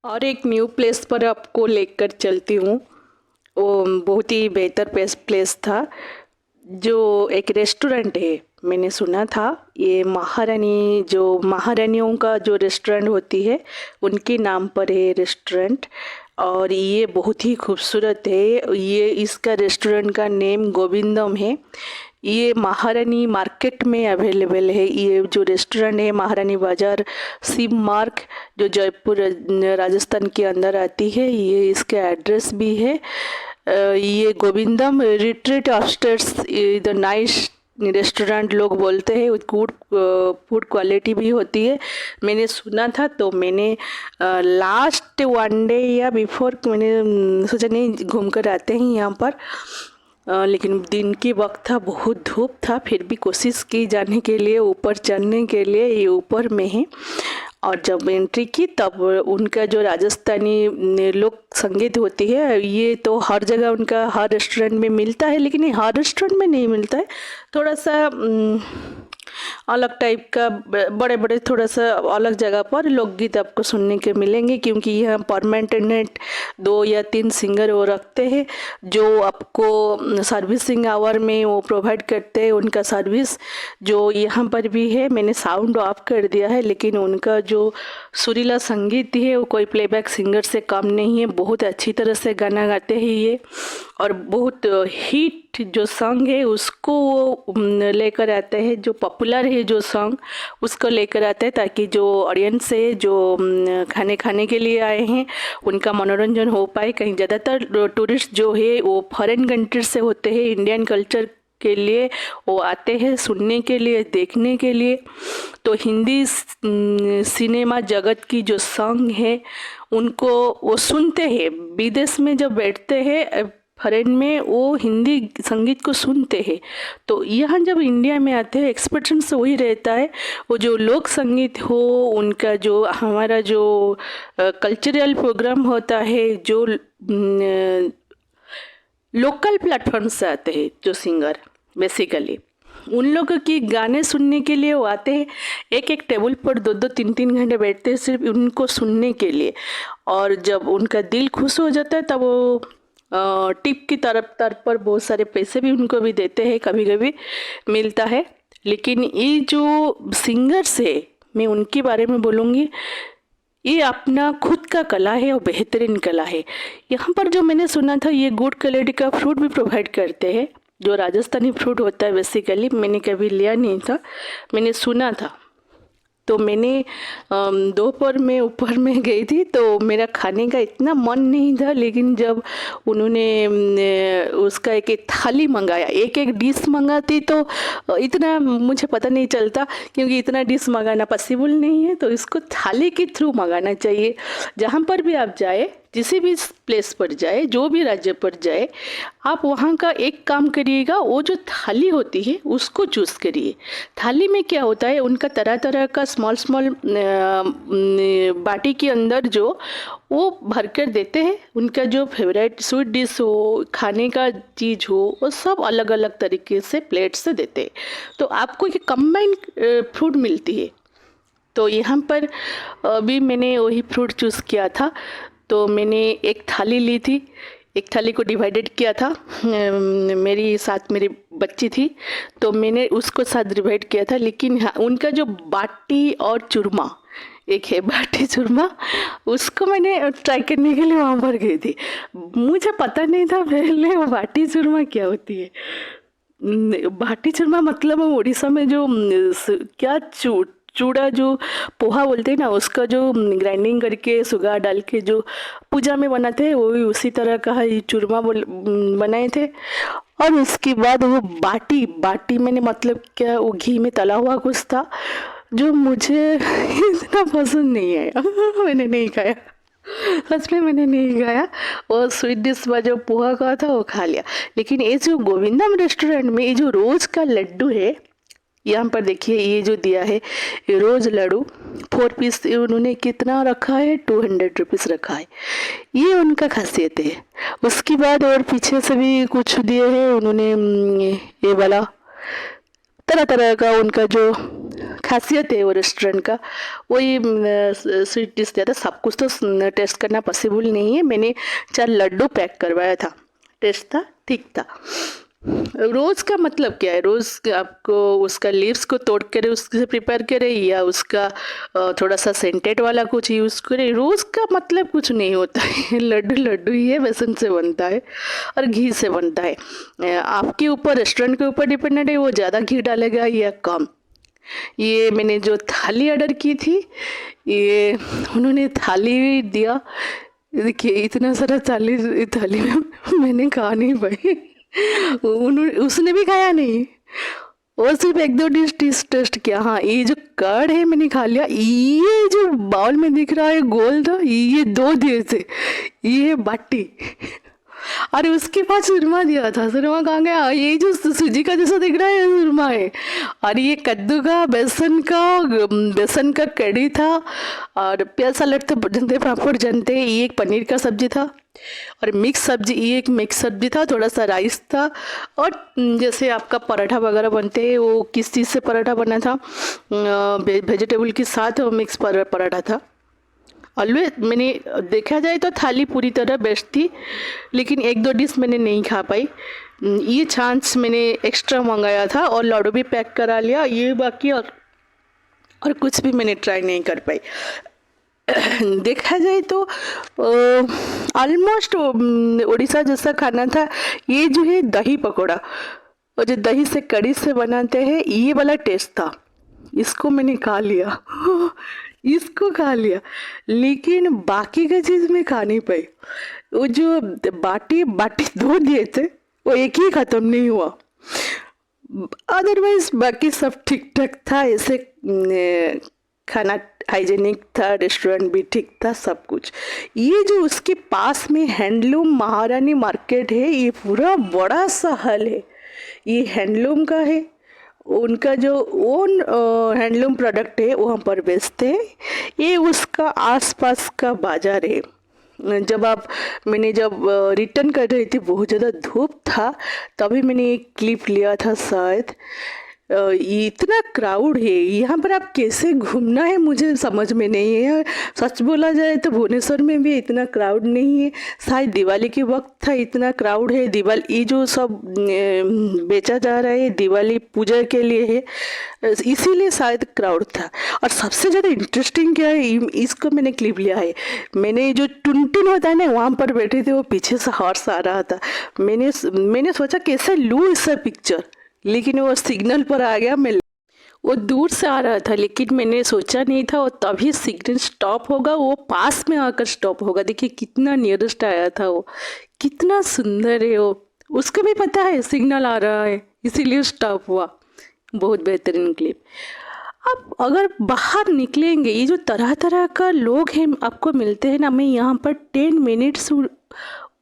और एक new place पर आपको लेकर चलती हूँ। वो बहुत ही बेहतर प्लेस था। जो एक रेस्टोरेंट है, मैंने सुना था ये महारानियों का जो रेस्टोरेंट होती है उनके नाम पर है रेस्टोरेंट। और ये बहुत ही खूबसूरत है। ये इसका रेस्टोरेंट का नेम गोविंदम है। ये महारानी मार्केट में अवेलेबल है। ये जो रेस्टोरेंट है महारानी बाजार शिव मार्ग, जो जयपुर राजस्थान के अंदर आती है। ये इसका एड्रेस भी है। ये गोविंदम retreat upstairs the nice restaurant लोग बोलते हैं। गुड फूड क्वालिटी भी होती है, मैंने सुना था। तो मैंने लास्ट वन डे या बिफोर मैंने सोचा नहीं घूम कर आते हैं यहाँ पर। लेकिन दिन की वक्त था, बहुत धूप था, फिर भी कोशिश की जाने के लिए, ऊपर चढ़ने के लिए। ये ऊपर में है। और जब एंट्री की तब उनका जो राजस्थानी लोक संगीत होती है, ये तो हर जगह उनका हर रेस्टोरेंट में मिलता है, लेकिन ये हर रेस्टोरेंट में नहीं मिलता है। थोड़ा सा अलग टाइप का, बड़े बड़े थोड़ा सा अलग जगह पर लोकगीत आपको सुनने के मिलेंगे, क्योंकि यहाँ परमानेंट 2 या 3 सिंगर वो रखते हैं जो आपको सर्विसिंग आवर में वो प्रोवाइड करते हैं। उनका सर्विस जो यहाँ पर भी है, मैंने साउंड ऑफ कर दिया है, लेकिन उनका जो सुरीला संगीत है वो कोई प्लेबैक सिंगर से कम नहीं है। बहुत अच्छी तरह से गाना गाते हैं ये, और बहुत हिट जो सॉन्ग है उसको वो लेकर आते हैं। जो पॉपुलर है जो सॉन्ग उसको लेकर आते हैं, ताकि जो ऑडियंस है जो खाने के लिए आए हैं उनका मनोरंजन हो पाए। कहीं ज़्यादातर टूरिस्ट जो है वो फॉरेन कंट्री से होते हैं, इंडियन कल्चर के लिए वो आते हैं, सुनने के लिए, देखने के लिए। तो हिंदी सिनेमा जगत की जो सॉन्ग है उनको वो सुनते हैं। विदेश में जब बैठते हैं फॉरेन में, वो हिंदी संगीत को सुनते हैं। तो यहाँ जब इंडिया में आते हैं एक्सपेक्टेशन वही रहता है, वो जो लोक संगीत हो, उनका जो हमारा जो कल्चरल प्रोग्राम होता है, जो लोकल प्लेटफॉर्म से आते हैं जो सिंगर, बेसिकली उन लोगों की गाने सुनने के लिए वो आते हैं। एक टेबल पर 2 3 घंटे बैठते हैं सिर्फ उनको सुनने के लिए। और जब उनका दिल खुश हो जाता है तब वो टिप की तरफ पर बहुत सारे पैसे भी उनको भी देते हैं, कभी कभी मिलता है। लेकिन ये जो सिंगर्स है, मैं उनके बारे में बोलूँगी, ये अपना खुद का कला है और बेहतरीन कला है। यहाँ पर जो मैंने सुना था ये गुड क्वालिटी का फ्रूट भी प्रोवाइड करते हैं, जो राजस्थानी फ्रूट होता है। बेसिकली मैंने कभी लिया नहीं था, मैंने सुना था। तो मैंने दोपहर में ऊपर में गई थी, तो मेरा खाने का इतना मन नहीं था। लेकिन जब उन्होंने उसका एक थाली मंगाया, एक डिश मंगाती तो इतना मुझे पता नहीं चलता, क्योंकि इतना डिश मंगाना पॉसिबल नहीं है। तो इसको थाली के थ्रू मंगाना चाहिए। जहाँ पर भी आप जाए, किसी भी प्लेस पर जाए, जो भी राज्य पर जाए, आप वहाँ का एक काम करिएगा, वो जो थाली होती है उसको चूज़ करिए। थाली में क्या होता है, उनका तरह तरह का स्मॉल बाटी के अंदर जो वो भर कर देते हैं। उनका जो फेवरेट स्वीट डिश हो, खाने का चीज़ हो, वो सब अलग अलग तरीके से प्लेट से देते हैं। तो आपको ये कंबाइंड फूड मिलती है। तो यहाँ पर अभी मैंने वही फ्रूट चूज़ किया था। तो मैंने एक थाली ली थी, एक थाली को डिवाइडेड किया था। मेरी साथ मेरी बच्ची थी, तो मैंने उसको साथ डिवाइड किया था। लेकिन हाँ, उनका जो बाटी और चूरमा, एक है बाटी चूरमा, उसको मैंने ट्राई करने के लिए वहाँ पर गई थी। मुझे पता नहीं था पहले वो बाटी चूरमा क्या होती है। बाटी चूरमा मतलब हम उड़ीसा में जो क्या चूड़ा जो पोहा बोलते हैं ना, उसका जो ग्राइंडिंग करके सुगा डाल के जो पूजा में बनाते हैं, वो भी उसी तरह का ये चूरमा बनाए थे। और उसके बाद वो बाटी मैंने मतलब क्या, वो घी में तला हुआ कुछ था जो मुझे इतना पसंद नहीं आया। मैंने नहीं खाया, सच में मैंने नहीं खाया। और स्वीट डिश में जो पोहा का था वो खा लिया। लेकिन ये जो गोविंदम रेस्टोरेंट में ये जो रोज़ का लड्डू है, यहाँ पर देखिए ये जो दिया है ये रोज़ लड्डू 4 पीस उन्होंने कितना रखा है, 200 रुपीज़ रखा है। ये उनका खासियत है। उसके बाद और पीछे से भी कुछ दिए हैं उन्होंने, ये वाला तरह तरह का उनका जो खासियत है वो रेस्टोरेंट का। वही स्वीट डिश दिया था, सब कुछ तो टेस्ट करना पॉसिबल नहीं है। मैंने 4 लड्डू पैक करवाया था, टेस्ट था, ठीक था। रोज़ का मतलब क्या है? रोज़ आपको उसका लीव्स को तोड़ कर उससे प्रिपेयर करें या उसका थोड़ा सा सेंटेड वाला कुछ यूज़ करें, रोज़ का मतलब कुछ नहीं होता है। लड्डू लड्डू ही है, बेसन से बनता है और घी से बनता है। आपके ऊपर, रेस्टोरेंट के ऊपर डिपेंडेंट है वो ज़्यादा घी डालेगा या कम। ये मैंने जो थाली ऑर्डर की थी, ये उन्होंने थाली दिया, देखिए इतना सारा थाली में मैंने खा नहीं पाई। उन्होंने, उसने भी खाया नहीं, वो सिर्फ 1-2 डिश टेस्ट किया। हाँ, ये जो कर्ड है मैंने खा लिया। ये जो बाउल में दिख रहा है गोल था, ये 2 दिए थे, ये है बाटी। अरे उसके बाद सुरमा दिया था, सुरमा कहाँ गया? ये जो सूजी का जैसा दिख रहा है ये सुरमा है। और ये कद्दू का, बेसन का कड़ी था, और प्याज सलाद तो जनते, पापड़ जनते। ये एक पनीर का सब्जी था और मिक्स सब्जी, ये एक मिक्स सब्जी था, थोड़ा सा राइस था। और जैसे आपका पराठा वगैरह बनते हैं, वो किस चीज़ से पराठा बना था? वेजिटेबल के साथ मिक्स पराठा था। ऑलवेज मैंने देखा जाए तो थाली पूरी तरह बेस्ट थी, लेकिन 1-2 डिश मैंने नहीं खा पाई। ये चांस मैंने एक्स्ट्रा मंगाया था और लड्डू भी पैक करा लिया, ये बाकी और कुछ भी मैंने ट्राई नहीं कर पाई। देखा जाए तो ऑलमोस्ट उड़ीसा जैसा खाना था। ये जो है दही पकौड़ा, और जो दही से कड़ी से बनाते हैं, ये वाला टेस्ट था। इसको मैंने खा लिया इसको खा लिया, लेकिन बाकी का चीज़ मैं खा नहीं पाई। वो जो बाटी 2 दिए थे, वो एक ही ख़त्म नहीं हुआ। अदरवाइज बाकी सब ठीक ठाक था। ऐसे खाना हाइजेनिक था, रेस्टोरेंट भी ठीक था, सब कुछ। ये जो उसके पास में हैंडलूम महारानी मार्केट है, ये पूरा बड़ा सा हॉल है, ये हैंडलूम का है। उनका जो ओन हैंडलूम प्रोडक्ट है वहाँ पर बेचते हैं। ये उसका आसपास का बाज़ार है। मैंने जब रिटर्न कर रही थी, बहुत ज़्यादा धूप था, तभी मैंने एक क्लिप लिया था शायद। ये इतना क्राउड है यहाँ पर, आप कैसे घूमना है मुझे समझ में नहीं है। सच बोला जाए तो भुवनेश्वर में भी इतना क्राउड नहीं है। शायद दिवाली के वक्त था, इतना क्राउड है। दिवाली, ये जो सब बेचा जा रहा है दिवाली पूजा के लिए है, इसीलिए शायद क्राउड था। और सबसे ज़्यादा इंटरेस्टिंग क्या है, इसको मैंने क्लिप लिया है। मैंने जो टुनटुन होता है ना, वहाँ पर बैठे थे, वो पीछे से हॉर्स आ रहा था। मैंने सोचा कैसे लूँ इससे पिक्चर, लेकिन वो सिग्नल पर आ गया। वो दूर से आ रहा था, लेकिन मैंने सोचा नहीं था वो तभी सिग्नल स्टॉप होगा, वो पास में आकर स्टॉप होगा। देखिए कितना नियरेस्ट आया था, वो कितना सुंदर है। वो उसको भी पता है सिग्नल आ रहा है, इसीलिए स्टॉप हुआ। बहुत बेहतरीन क्लिप। अब अगर बाहर निकलेंगे, ये जो तरह तरह का लोग हैं आपको मिलते हैं ना, मैं यहाँ पर 10 मिनट्स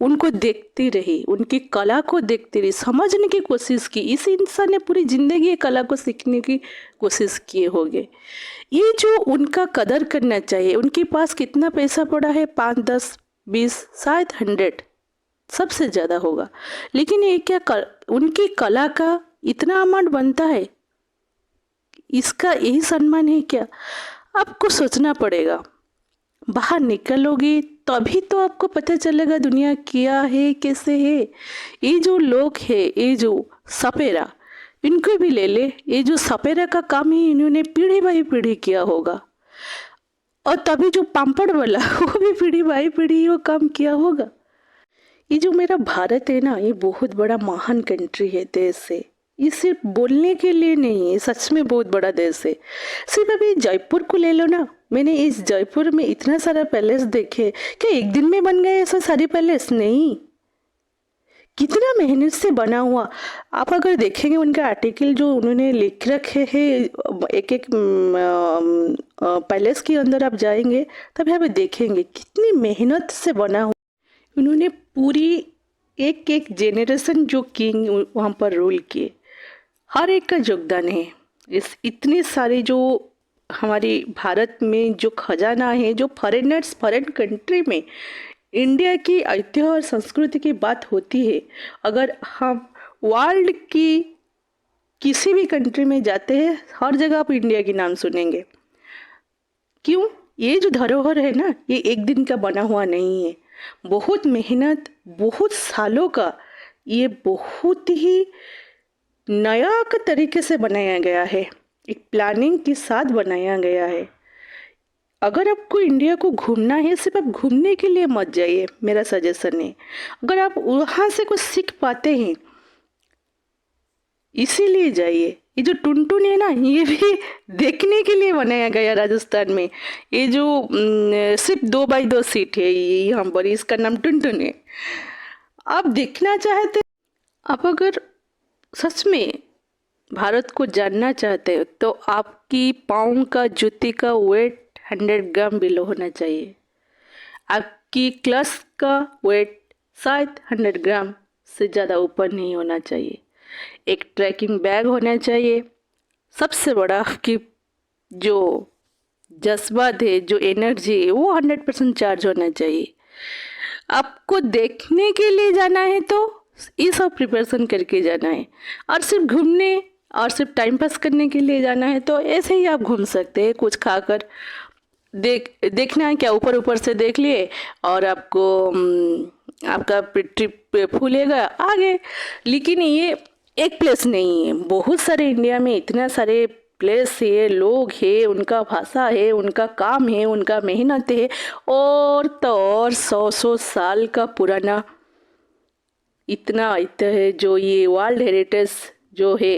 उनको देखती रही, उनकी कला को देखती रही, समझने की कोशिश की। इस इंसान ने पूरी ज़िंदगी कला को सीखने की कोशिश किए होंगे। ये जो उनका कदर करना चाहिए। उनके पास कितना पैसा पड़ा है? 5, 10, 20, शायद 100 सबसे ज़्यादा होगा, लेकिन ये क्या उनकी कला का इतना अमाउंट बनता है? इसका यही सम्मान है क्या? आपको सोचना पड़ेगा। बाहर निकलोगे तभी तो आपको पता चलेगा दुनिया क्या है, कैसे है। ये जो लोग है, ये जो सपेरा, इनको भी ले ले। ये जो सपेरा का काम है, इन्होंने पीढ़ी बाई पीढ़ी किया होगा, और तभी जो पापड़ वाला वो भी पीढ़ी बाई पीढ़ी वो काम किया होगा। ये जो मेरा भारत है ना, ये बहुत बड़ा महान कंट्री है, देश है। ये सिर्फ बोलने के लिए नहीं है, सच में बहुत बड़ा देश है। सिर्फ अभी जयपुर को ले लो ना, मैंने इस जयपुर में इतना सारा पैलेस देखे। क्या एक दिन में बन गए ऐसा सारे पैलेस? नहीं, कितना मेहनत से बना हुआ। आप अगर देखेंगे उनका आर्टिकल जो उन्होंने लिख रखे हैं, एक एक पैलेस के अंदर आप जाएंगे तब आप देखेंगे कितनी मेहनत से बना हुआ। उन्होंने पूरी एक एक जेनरेशन जो किंग वहाँ पर रूल किए, हर एक का योगदान है। इस इतने सारे जो हमारे भारत में जो खजाना है, जो फॉरेनर्स, फॉरेन कंट्री में इंडिया की ऐतिह्य और संस्कृति की बात होती है, अगर हम वर्ल्ड की किसी भी कंट्री में जाते हैं हर जगह आप इंडिया की नाम सुनेंगे। क्यों? ये जो धरोहर है ना, ये एक दिन का बना हुआ नहीं है, बहुत मेहनत, बहुत सालों का, ये बहुत ही नया तरीके से बनाया गया है, एक प्लानिंग के साथ बनाया गया है। अगर आपको इंडिया को घूमना है, सिर्फ आप घूमने के लिए मत जाइए, मेरा सजेशन है। अगर आप वहाँ से कुछ सीख पाते हैं इसीलिए जाइए। ये जो टुनटुन है ना, ये भी देखने के लिए बनाया गया राजस्थान में। ये जो सिर्फ 2x2 सीट है ये यहाँ पर, इसका नाम टुनटुन है। आप देखना चाहते, आप अगर सच में भारत को जानना चाहते हो तो आपकी पाँव का जूते का वेट 100 ग्राम बिलो होना चाहिए। आपकी क्लच का वेट शायद 100 ग्राम से ज़्यादा ऊपर नहीं होना चाहिए। एक ट्रैकिंग बैग होना चाहिए। सबसे बड़ा आपकी जो जज्बात है, जो एनर्जी है, वो 100% चार्ज होना चाहिए। आपको देखने के लिए जाना है तो ये सब प्रिपरेशन करके जाना है, और सिर्फ घूमने और सिर्फ टाइम पास करने के लिए जाना है तो ऐसे ही आप घूम सकते हैं, कुछ खाकर देखना है क्या, ऊपर ऊपर से देख लिए और आपको आपका ट्रिप फूलेगा आगे। लेकिन ये एक प्लेस नहीं है, बहुत सारे इंडिया में इतना सारे प्लेस है, लोग है, उनका भाषा है, उनका काम है, उनका मेहनत है, और तो और 100 साल का पुराना इतना है जो ये वर्ल्ड हेरिटेज जो है,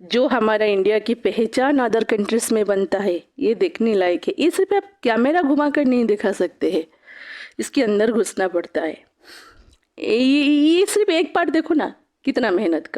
जो हमारा इंडिया की पहचान अदर कंट्रीज में बनता है, ये देखने लायक है। ये सिर्फ आप कैमरा घुमा कर नहीं दिखा सकते हैं, इसके अंदर घुसना पड़ता है। ये सिर्फ एक पार्ट देखो ना, कितना मेहनत का।